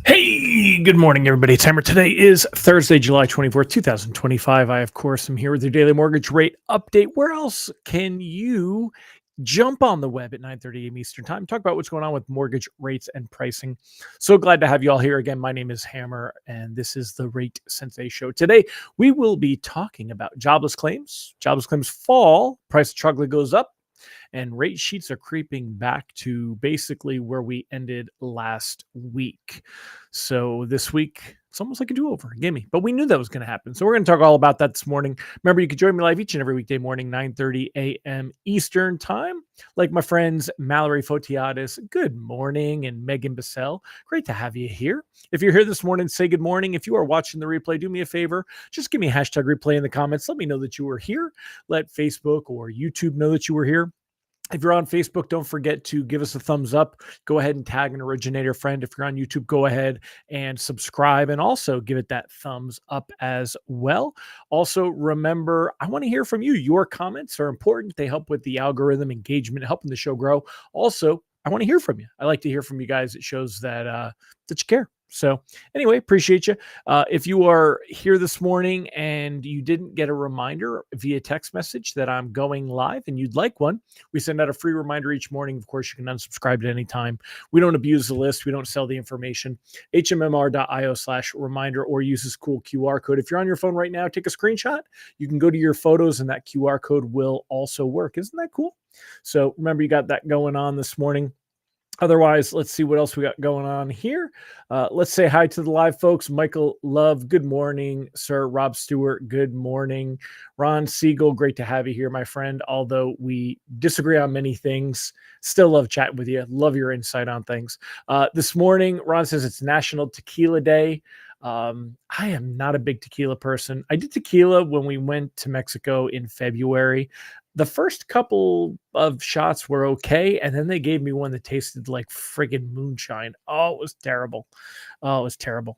Hey, good morning, everybody. It's Hammer. Today is Thursday, July 24th, 2025. I, of course, am here with your daily mortgage rate update. Where else can you jump on the web at 9:30 a.m. Eastern Time? Talk about what's going on with mortgage rates and pricing. So glad to have you all here again. My name is Hammer, and this is the Rate Sensei Show. Today, we will be talking about jobless claims. Jobless claims fall, price of chocolate goes up, and rate sheets are creeping back to basically where we ended last week. So this week, it's almost like a do-over, gimme. But we knew that was going to happen. So we're going to talk all about that this morning. Remember, you can join me live each and every weekday morning, 9:30 a.m. Eastern Time. Like my friends Mallory Fotiadis, good morning, and Megan Bissell, great to have you here. If you're here this morning, say good morning. If you are watching the replay, do me a favor. Just give me a hashtag replay in the comments. Let me know that you were here. Let Facebook or YouTube know that you were here. If you're on Facebook, don't forget to give us a thumbs up. Go ahead and tag an originator friend. If you're on YouTube, go ahead and subscribe and also give it that thumbs up as well. Also, remember, I want to hear from you. Your comments are important. They help with the algorithm engagement, helping the show grow. Also, I want to hear from you. I like to hear from you guys. It shows that you care. So anyway, appreciate you. If you are here this morning and you didn't get a reminder via text message that I'm going live and you'd like one, we send out a free reminder each morning. Of course, you can unsubscribe at any time. We don't abuse the list. We don't sell the information. hmmr.io/reminder or use this cool QR code. If you're on your phone right now, take a screenshot. You can go to your photos and that QR code will also work. Isn't that cool? So remember, you got that going on this morning. Otherwise, let's see what else we got going on here. Let's say hi to the live folks. Michael Love, good morning. Sir Rob Stewart, good morning. Ron Siegel, great to have you here, my friend. Although we disagree on many things, still love chatting with you. Love your insight on things. This morning, Ron says it's National Tequila Day. I am not a big tequila person. I did tequila when we went to Mexico in February. The first couple of shots were okay, and then they gave me one that tasted like friggin' moonshine. Oh, it was terrible. Oh, it was terrible.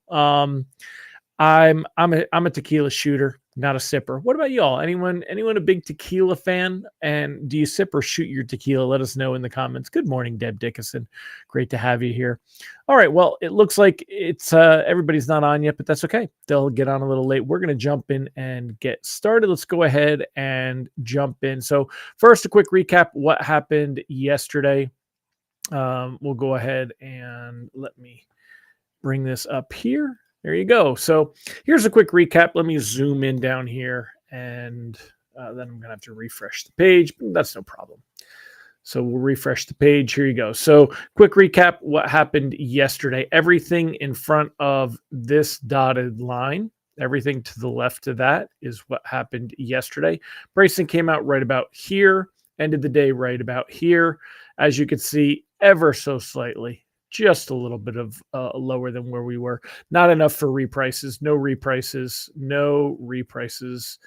I'm a tequila shooter, not a sipper. What about y'all? Anyone a big tequila fan? And do you sip or shoot your tequila? Let us know in the comments. Good morning, Deb Dickinson. Great to have you here. All right. Well, it looks like it's everybody's not on yet, but that's okay. They'll get on a little late. We're going to jump in and get started. Let's go ahead and jump in. So first, a quick recap what happened yesterday. We'll go ahead and let me bring this up here. There you go. So here's a quick recap. Let me zoom in down here, and then I'm going to have to refresh the page. That's no problem. So we'll refresh the page. Here you go. So quick recap what happened yesterday. Everything in front of this dotted line, everything to the left of that is what happened yesterday. Pricing came out right about here, ended the day right about here. As you can see, ever so slightly, just a little bit of lower than where we were. Not enough for reprices. No reprices. No reprices.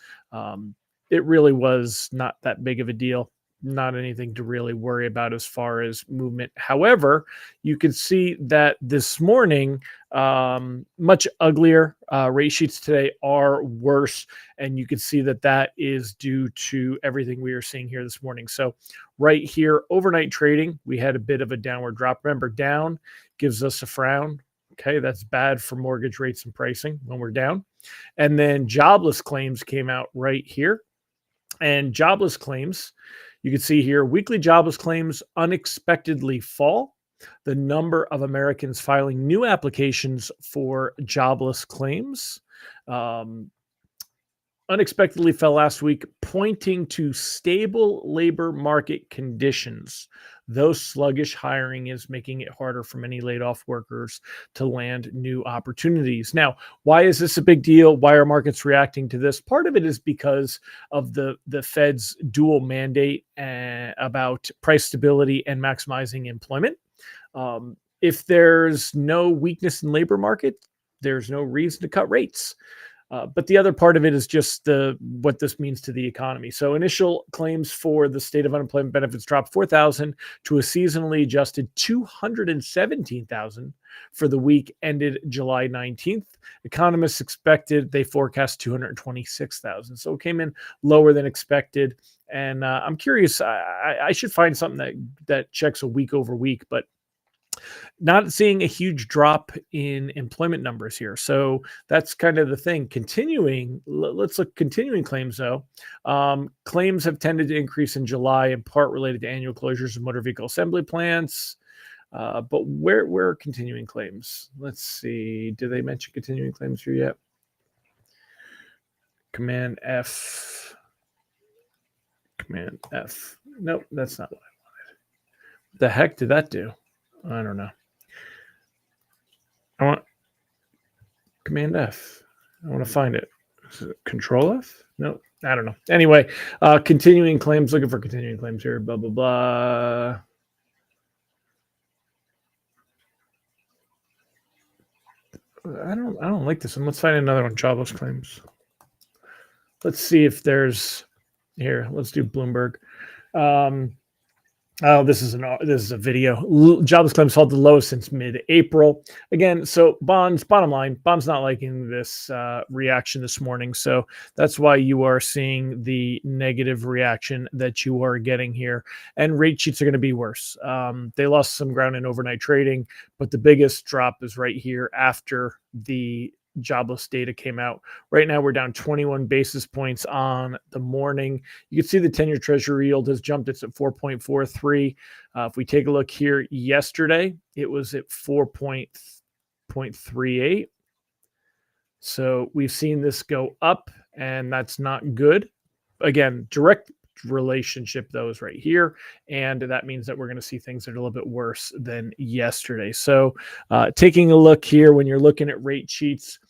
It really was not that big of a deal. Not anything to really worry about as far as movement. However, you can see that this morning, much uglier rate sheets today are worse. And you can see that that is due to everything we are seeing here this morning. So right here, overnight trading, we had a bit of a downward drop. Remember, down gives us a frown. Okay, that's bad for mortgage rates and pricing when we're down. And then jobless claims came out right here. And jobless claims, you can see here, weekly jobless claims unexpectedly fall. The number of Americans filing new applications for jobless claims unexpectedly fell last week, pointing to stable labor market conditions. Though sluggish hiring is making it harder for many laid off workers to land new opportunities. Now, why is this a big deal? Why are markets reacting to this? Part of it is because of the Fed's dual mandate about price stability and maximizing employment. If there's no weakness in labor market, there's no reason to cut rates. But the other part of it is just what this means to the economy. So initial claims for the state of unemployment benefits dropped 4,000 to a seasonally adjusted 217,000 for the week ended July 19th. Economists they forecast 226,000. So it came in lower than expected. And I'm curious, I should find something that checks a week over week, but Not seeing a huge drop in employment numbers here. So that's kind of the thing. Continuing, let's look continuing claims though. Claims have tended to increase in July, in part related to annual closures of motor vehicle assembly plants. But where are continuing claims? Let's see. Do they mention continuing claims here yet? Command F. Command F. Nope, that's not what I wanted. What the heck did that do? I don't know. I want Command F. I want to find it. Is it Control F? No, I don't know. Anyway, continuing claims. Looking for continuing claims here. Blah blah blah. I don't like this one. Let's find another one. Jobless claims. Let's see if there's here. Let's do Bloomberg. Oh, this is a video. Jobless claims fall the lowest since mid-April. Again, so bonds. Bottom line, bonds not liking this reaction this morning. So that's why you are seeing the negative reaction that you are getting here. And rate sheets are going to be worse. They lost some ground in overnight trading, but the biggest drop is right here after the jobless data came out. Right now, we're down 21 basis points on the morning. You can see the 10-year Treasury yield has jumped. It's at 4.43. If we take a look here yesterday, it was at 4.38. So we've seen this go up, and that's not good. Again, direct relationship though is right here, and that means that we're going to see things that are a little bit worse than yesterday. So taking a look here, when you're looking at rate sheets,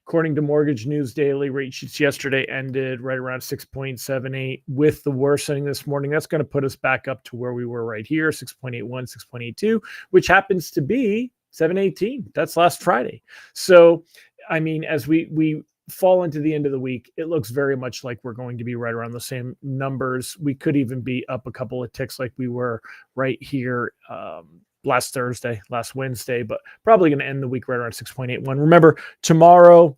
according to Mortgage News Daily, rate sheets yesterday ended right around 6.78. With the worsening this morning, that's going to put us back up to where we were right here, 6.81, 6.82, which happens to be 718. That's last Friday. So, I mean, as we fall into the end of the week, it looks very much like we're going to be right around the same numbers. We could even be up a couple of ticks like we were right here last Thursday, last Wednesday, but probably going to end the week right around 6.81. Remember, tomorrow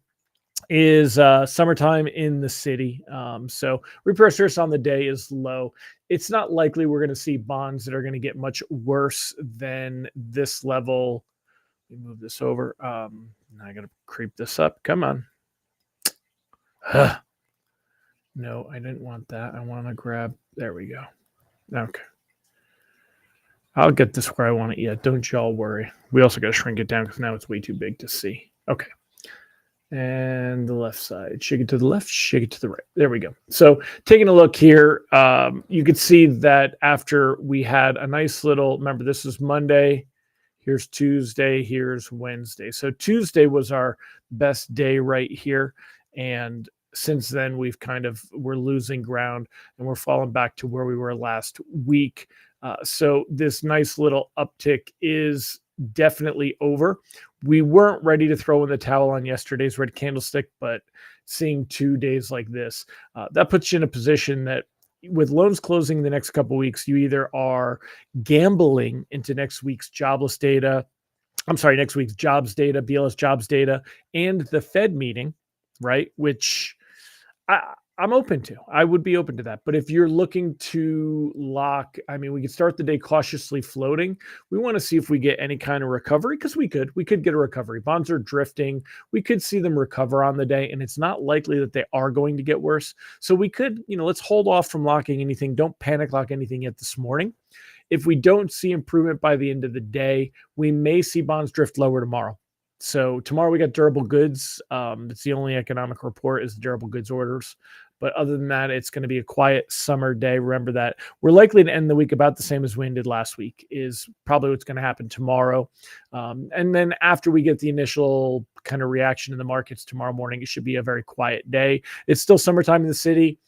is summertime in the city. So repair service on the day is low. It's not likely we're going to see bonds that are going to get much worse than this level. Let me move this over. Now I got to creep this up. Come on. No, I didn't want that. I want to grab. There we go. Okay. I'll get this where I want it. Yeah, don't y'all worry. We also got to shrink it down because now it's way too big to see. Okay. And the left side. Shake it to the left, shake it to the right. There we go. So taking a look here, you could see that after we had a nice little, remember this is Monday, here's Tuesday, here's Wednesday. So Tuesday was our best day right here. And since then, we're losing ground and we're falling back to where we were last week. So this nice little uptick is definitely over. We weren't ready to throw in the towel on yesterday's red candlestick, but seeing 2 days like this, that puts you in a position that with loans closing the next couple of weeks, you either are gambling into next week's jobs data, BLS jobs data, and the Fed meeting, right? Which I'm open to. I would be open to that. But if you're looking to lock, I mean, we could start the day cautiously floating. We want to see if we get any kind of recovery because we could get a recovery. Bonds are drifting. We could see them recover on the day, and it's not likely that they are going to get worse. So we could, let's hold off from locking anything. Don't panic lock anything yet this morning. If we don't see improvement by the end of the day, we may see bonds drift lower tomorrow. So tomorrow we got durable goods. It's the only economic report is the durable goods orders. But other than that, it's going to be a quiet summer day. Remember that we're likely to end the week about the same as we ended last week is probably what's going to happen tomorrow. And then after we get the initial kind of reaction in the markets tomorrow morning, it should be a very quiet day. It's still summertime in the city.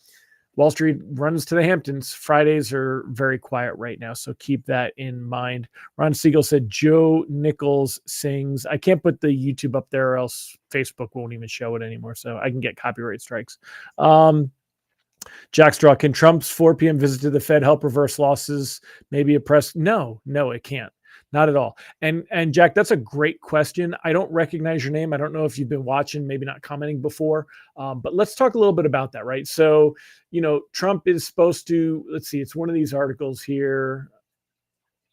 Wall Street runs to the Hamptons. Fridays are very quiet right now, so keep that in mind. Ron Siegel said Joe Nichols sings. I can't put the YouTube up there or else Facebook won't even show it anymore, so I can get copyright strikes. Jack Straw, can Trump's 4 p.m. visit to the Fed help reverse losses? Maybe a press? No, it can't. Not at all. And Jack, that's a great question. I don't recognize your name. I don't know if you've been watching, maybe not commenting before, but let's talk a little bit about that, right? So, Trump is supposed to, let's see, it's one of these articles here,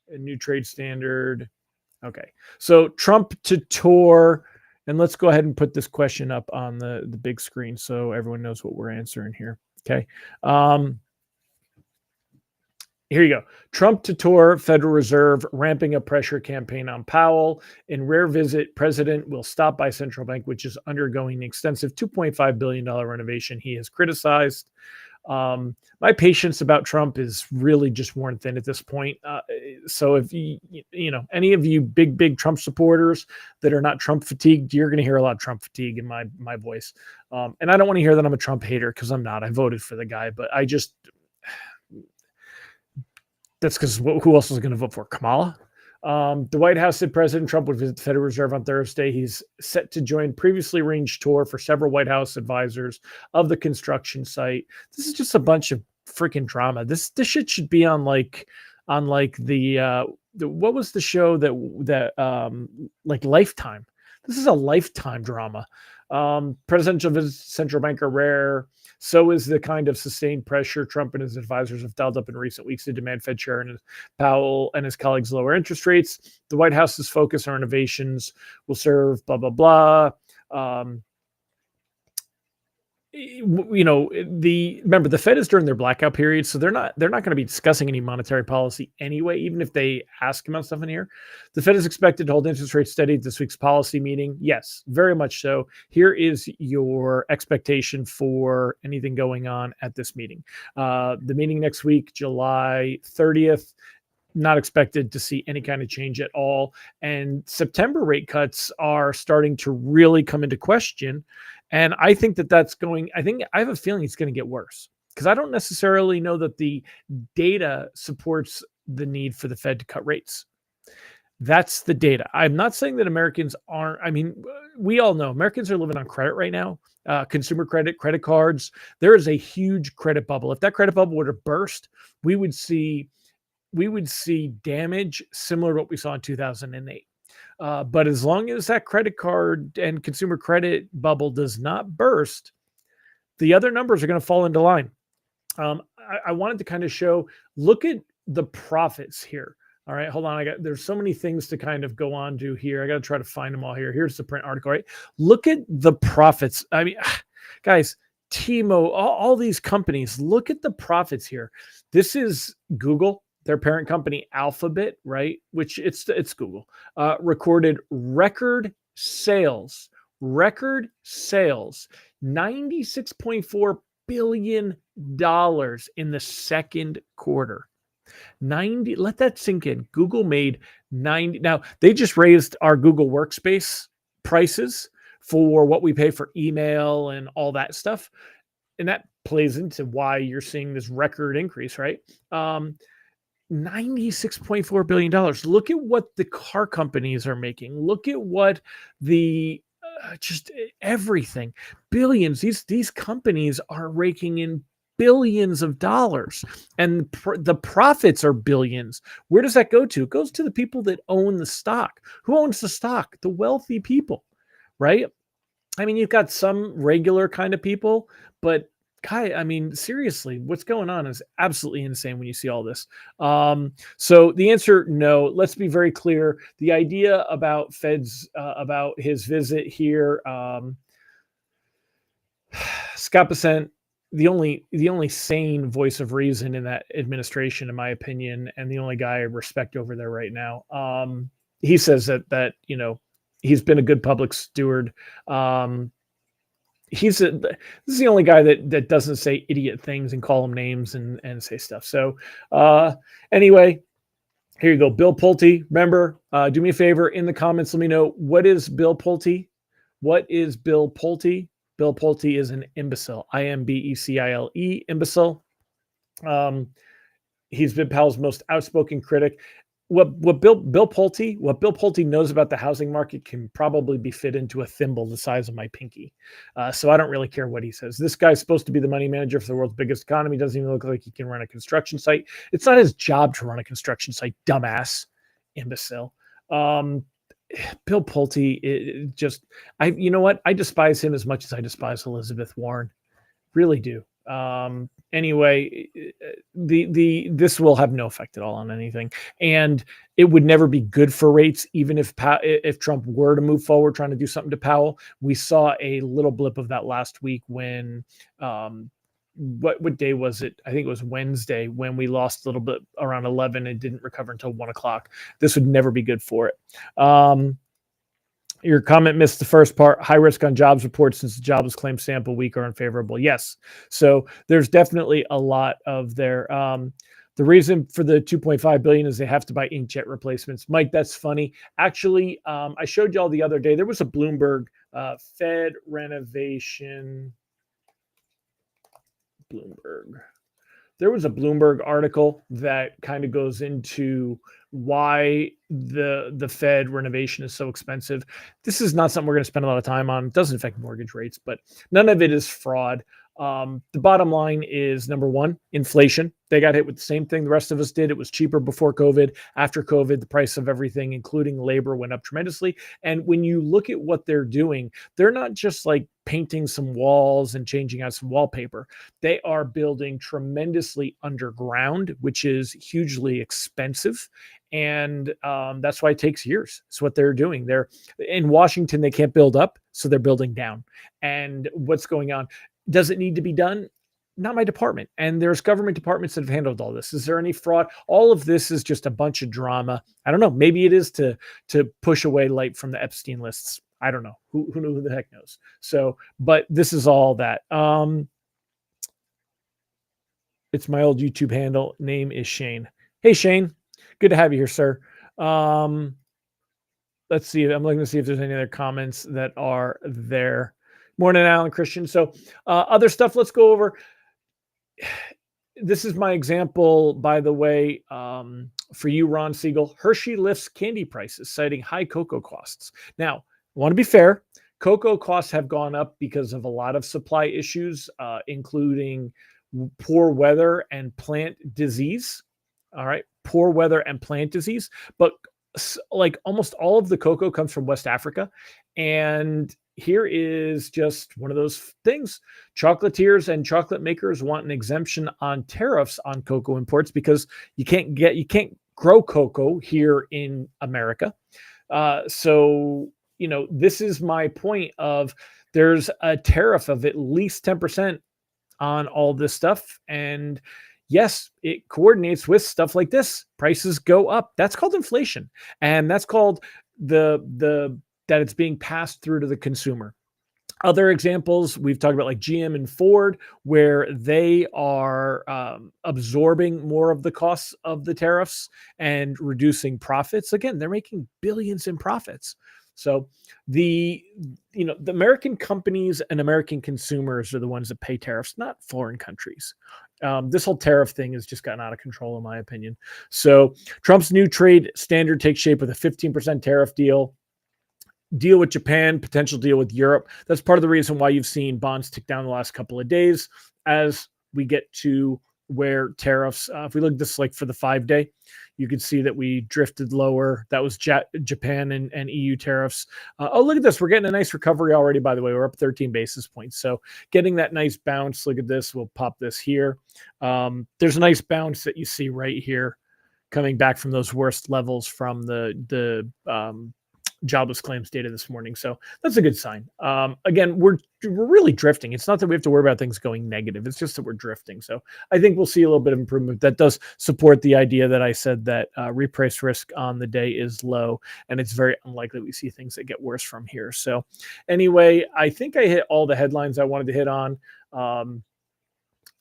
a new trade standard. Okay. So Trump to tour, and let's go ahead and put this question up on the big screen so everyone knows what we're answering here. Okay. Here you go. Trump to tour Federal Reserve, ramping up pressure campaign on Powell. In rare visit, president will stop by central bank, which is undergoing extensive $2.5 billion renovation. He has criticized. My patience about Trump is really just worn thin at this point. So if any of you big Trump supporters that are not Trump fatigued, you're going to hear a lot of Trump fatigue in my voice. And I don't want to hear that I'm a Trump hater, because I'm not. I voted for the guy, but that's because who else was going to vote for Kamala? The White House said President Trump would visit the Federal Reserve on Thursday. He's set to join previously arranged tour for several White House advisors of the construction site. This is just a bunch of freaking drama. This shit should be on the what was the show that like Lifetime. This is a Lifetime drama. Presidential visits to central bank are rare. So is the kind of sustained pressure Trump and his advisors have dialed up in recent weeks to demand Fed Chair Powell and his colleagues lower interest rates. The White House's focus on innovations will serve blah, blah, blah. Remember, the Fed is during their blackout period, so they're not going to be discussing any monetary policy anyway, even if they ask about stuff in here. The Fed is expected to hold interest rates steady at this week's policy meeting. Yes, very much so. Here is your expectation for anything going on at this meeting. The meeting next week, July 30th. Not expected to see any kind of change at all. And September rate cuts are starting to really come into question. And I think I have a feeling it's going to get worse, because I don't necessarily know that the data supports the need for the Fed to cut rates. That's the data. I'm not saying that Americans aren't. I mean, we all know Americans are living on credit right now. Consumer credit, credit cards. There is a huge credit bubble. If that credit bubble were to burst, we would see damage similar to what we saw in 2008. But as long as that credit card and consumer credit bubble does not burst, the other numbers are going to fall into line. I wanted to kind of look at the profits here. All right, hold on. There's so many things to kind of go on to here. I got to try to find them all here. Here's the print article, right? Look at the profits. I mean, guys, T-Mobile, all these companies, look at the profits here. This is Google. Their parent company, Alphabet, right? Which it's Google, recorded record sales, $96.4 billion in the second quarter. Let that sink in. Google made 90. Now, they just raised our Google Workspace prices for what we pay for email and all that stuff. And that plays into why you're seeing this record increase, right? $96.4 billion. Look at what the car companies are making. Look at what the just everything. Billions. These companies are raking in billions of dollars, and the profits are billions. Where does that go to? It goes to the people that own the stock. Who owns the stock? The wealthy people, right? I mean, you've got some regular kind of people, but Kai, I mean, seriously, what's going on is absolutely insane when you see all this. So the answer, no. Let's be very clear. The idea about about his visit here, Scott Bessent, the only sane voice of reason in that administration, in my opinion, and the only guy I respect over there right now. He says that he's been a good public steward. This is the only guy that doesn't say idiot things and call them names and say stuff. So anyway, here you go. Bill Pulte. Remember, do me a favor in the comments. Let me know, what is Bill Pulte? What is Bill Pulte? Bill Pulte is an imbecile. Imbecile, imbecile. He's been Powell's most outspoken critic. What Bill Pulte knows about the housing market can probably be fit into a thimble the size of my pinky. So I don't really care what he says. This guy's supposed to be the money manager for the world's biggest economy. Doesn't even look like he can run a construction site. It's not his job to run a construction site, dumbass, imbecile. Bill Pulte, you know what? I despise him as much as I despise Elizabeth Warren. Really do. Anyway, the this will have no effect at all on anything, and it would never be good for rates, even if Trump were to move forward trying to do something to Powell. We saw a little blip of that last week when what day was it? I think it was Wednesday when we lost a little bit around 11 and didn't recover until 1 o'clock. This would never be good for it. Your comment missed the first part. High risk on jobs reports since the jobless claim sample week are unfavorable. Yes. So there's definitely a lot of their the reason for the 2.5 billion is they have to buy inkjet replacements. Mike, that's funny. Actually, I showed y'all the other day. There was a Bloomberg Fed renovation. Bloomberg. There was a Bloomberg article that kind of goes into why the Fed renovation is so expensive. This is not something we're going to spend a lot of time on. It doesn't affect mortgage rates, but none of it is fraud. The bottom line is, number one, inflation. They got hit with the same thing the rest of us did. It was cheaper before COVID. After COVID, the price of everything, including labor, went up tremendously. And when you look at what they're doing, they're not just like painting some walls and changing out some wallpaper. They are building tremendously underground, which is hugely expensive. And that's why it takes years. It's what they're doing. They're in Washington, they can't build up, so they're building down. And what's going on? Does it need to be done? Not my department. And there's government departments that have handled all this. Is there any fraud? All of this is just a bunch of drama. I don't know. Maybe it is to push away light from the Epstein lists. I don't know. Who the heck knows? So, but this is all that. It's my old YouTube handle. Name is Shane. Hey, Shane. Good to have you here, sir. Let's see. I'm looking to see if there's any other comments that are there. Morning, Alan Christian. So other stuff, let's go over. This is my example, by the way, for you, Ron Siegel. Hershey lifts candy prices, citing high cocoa costs. Now, I want to be fair. Cocoa costs have gone up because of a lot of supply issues, including poor weather and plant disease. All right, poor weather and plant disease. But like almost all of the cocoa comes from West Africa. And here is just one of those things. Chocolatiers and chocolate makers want an exemption on tariffs on cocoa imports because you can't grow cocoa here in America. So, you know, this is my point of there's a tariff of at least 10% on all this stuff. And yes, it coordinates with stuff like this. Prices go up. That's called inflation. And that's called that it's being passed through to the consumer. Other examples, we've talked about like GM and Ford, where they are absorbing more of the costs of the tariffs and reducing profits. Again, they're making billions in profits. So the American companies and American consumers are the ones that pay tariffs, not foreign countries. This whole tariff thing has just gotten out of control, in my opinion. So Trump's new trade standard takes shape with a 15% tariff deal with Japan, potential deal with Europe. That's part of the reason why you've seen bonds tick down the last couple of days as we get to where tariffs, if we look at this like for the 5-day, you can see that we drifted lower. That was Japan and EU tariffs. Oh, look at this. We're getting a nice recovery already, by the way. We're up 13 basis points. So getting that nice bounce. Look at this. We'll pop this here. There's a nice bounce that you see right here coming back from those worst levels from the jobless claims data this morning. So that's a good sign. Again, we're really drifting. It's not that we have to worry about things going negative. It's just that we're drifting. So I think we'll see a little bit of improvement. That does support the idea that I said that reprice risk on the day is low, and it's very unlikely we see things that get worse from here. So anyway, I think I hit all the headlines I wanted to hit on.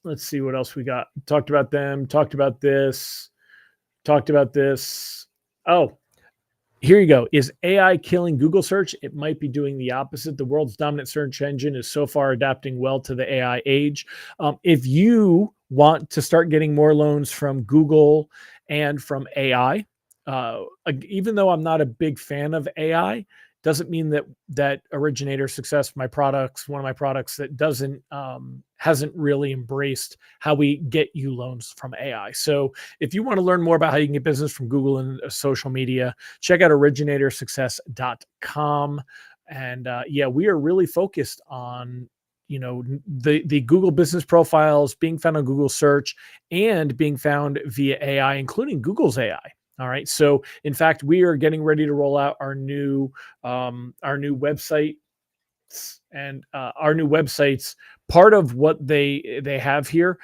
Let's see what else we got. Talked about them, talked about this. Oh, here you go. Is AI killing Google search? It might be doing the opposite. The world's dominant search engine is so far adapting well to the AI age. If you want to start getting more loans from Google and from AI, even though I'm not a big fan of AI, doesn't mean that Originator Success, one of my products that hasn't really embraced how we get you loans from AI. So if you want to learn more about how you can get business from Google and social media, check out originatorssuccess.com. And we are really focused on the Google business profiles being found on Google search and being found via AI, including Google's AI. All right. So in fact, we are getting ready to roll out our new website and our new websites. Part of what they have here,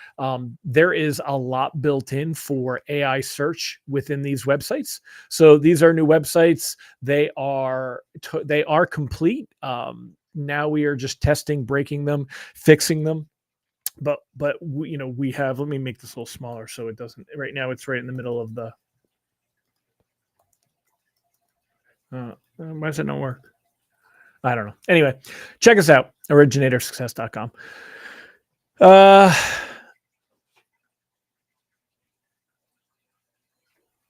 there is a lot built in for AI search within these websites. So these are new websites. They are complete. Now we are just testing, breaking them, fixing them. But we have. Let me make this a little smaller so it doesn't. Right now, it's right in the middle of the. Why does it not work? I don't know. Anyway, check us out, originatorssuccess.com.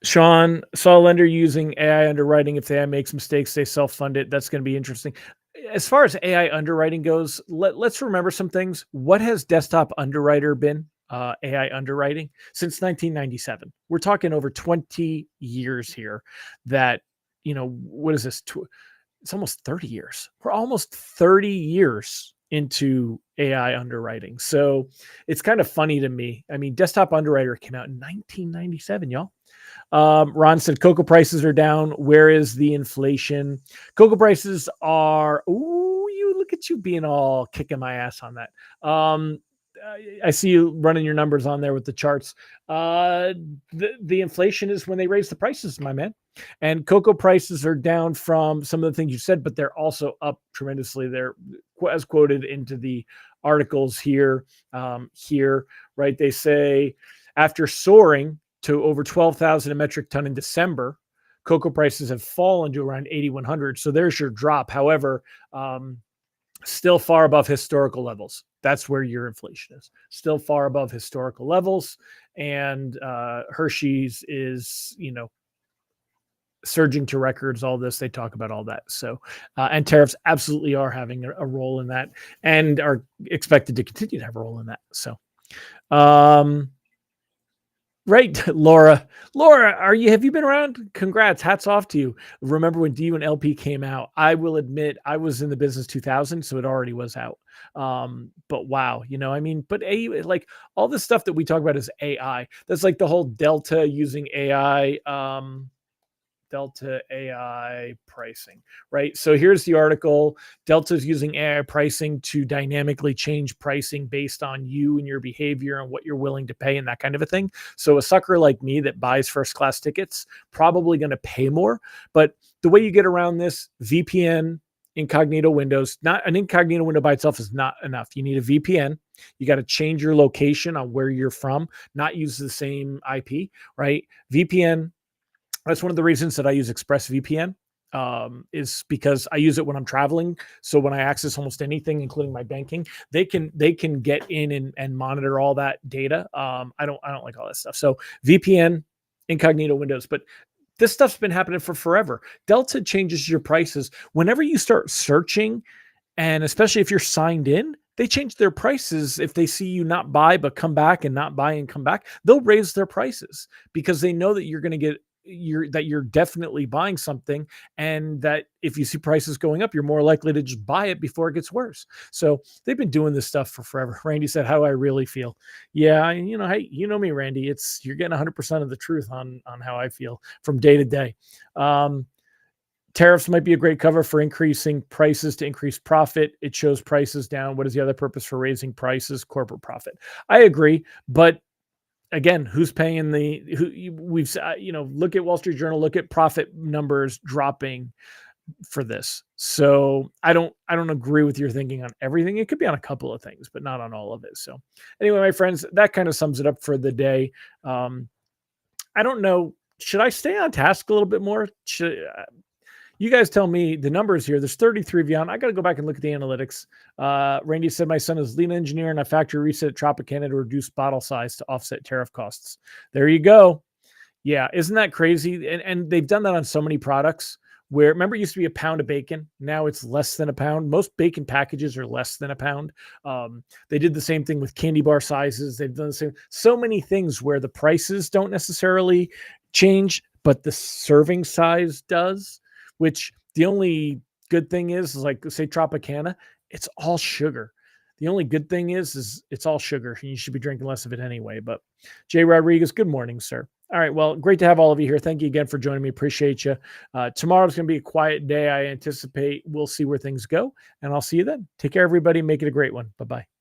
Sean, saw a lender using AI underwriting. If the AI makes mistakes, they self-fund it. That's going to be interesting. As far as AI underwriting goes, let's remember some things. What has Desktop Underwriter been? AI underwriting since 1997. We're talking over 20 years here. That what is this? It's almost 30 years. We're almost 30 years into AI underwriting. So it's kind of funny to me. I mean, Desktop Underwriter came out in 1997, y'all. Ron said cocoa prices are down. Where is the inflation? Cocoa prices are. Ooh, you look at you being all kicking my ass on that. I see you running your numbers on there with the charts. The inflation is when they raise the prices, my man. And cocoa prices are down from some of the things you said, but they're also up tremendously. They're as quoted into the articles here, right? They say after soaring to over 12,000 a metric ton in December, cocoa prices have fallen to around 8,100. So there's your drop. However, still far above historical levels. That's where your inflation is. Still far above historical levels. And Hershey's is, surging to records, all this. They talk about all that. So, and tariffs absolutely are having a role in that and are expected to continue to have a role in that. So, right, Laura, have you been around? Congrats. Hats off to you. Remember when DU and LP came out? I will admit I was in the business 2000, so it already was out. But wow, but like all this stuff that we talk about is AI. That's like the whole Delta using AI, Delta AI pricing, right? So here's the article. Delta's using AI pricing to dynamically change pricing based on you and your behavior and what you're willing to pay and that kind of a thing. So a sucker like me that buys first class tickets, probably going to pay more. But the way you get around this, VPN, incognito windows, not an incognito window by itself is not enough. You need a VPN. You got to change your location on where you're from, not use the same IP, right? VPN. That's one of the reasons that I use ExpressVPN, is because I use it when I'm traveling. So when I access almost anything, including my banking, they can get in and monitor all that data. I don't like all that stuff. So VPN, incognito windows, but this stuff's been happening for forever. Delta changes your prices whenever you start searching, and especially if you're signed in. They change their prices if they see you not buy but come back and not buy and come back. They'll raise their prices because they know that you're going to get you're definitely buying something, and that if you see prices going up, you're more likely to just buy it before it gets worse. So they've been doing this stuff for forever. Randy said, how I really feel. Yeah. Hey, me, Randy, you're getting 100% of the truth on how I feel from day to day. Tariffs might be a great cover for increasing prices to increase profit. It shows prices down. What is the other purpose for raising prices? Corporate profit. I agree, but again, who's paying we've look at Wall Street Journal, look at profit numbers dropping for this. So I don't agree with your thinking on everything. It could be on a couple of things, but not on all of it. So anyway, my friends, that kind of sums it up for the day. I don't know. Should I stay on task a little bit more? You guys tell me the numbers here. There's 33 of you on. I got to go back and look at the analytics. Randy said, my son is lean engineer and a factory reset at Tropicana to reduce bottle size to offset tariff costs. There you go. Yeah. Isn't that crazy? And they've done that on so many products where, remember, it used to be a pound of bacon. Now it's less than a pound. Most bacon packages are less than a pound. They did the same thing with candy bar sizes. They've done the same. So many things where the prices don't necessarily change, but the serving size does. Which the only good thing is like, say, Tropicana, it's all sugar. The only good thing is it's all sugar, and you should be drinking less of it anyway. But Jay Rodriguez, good morning, sir. All right. Well, great to have all of you here. Thank you again for joining me. Appreciate you. Tomorrow's going to be a quiet day. I anticipate we'll see where things go, and I'll see you then. Take care, everybody. Make it a great one. Bye-bye.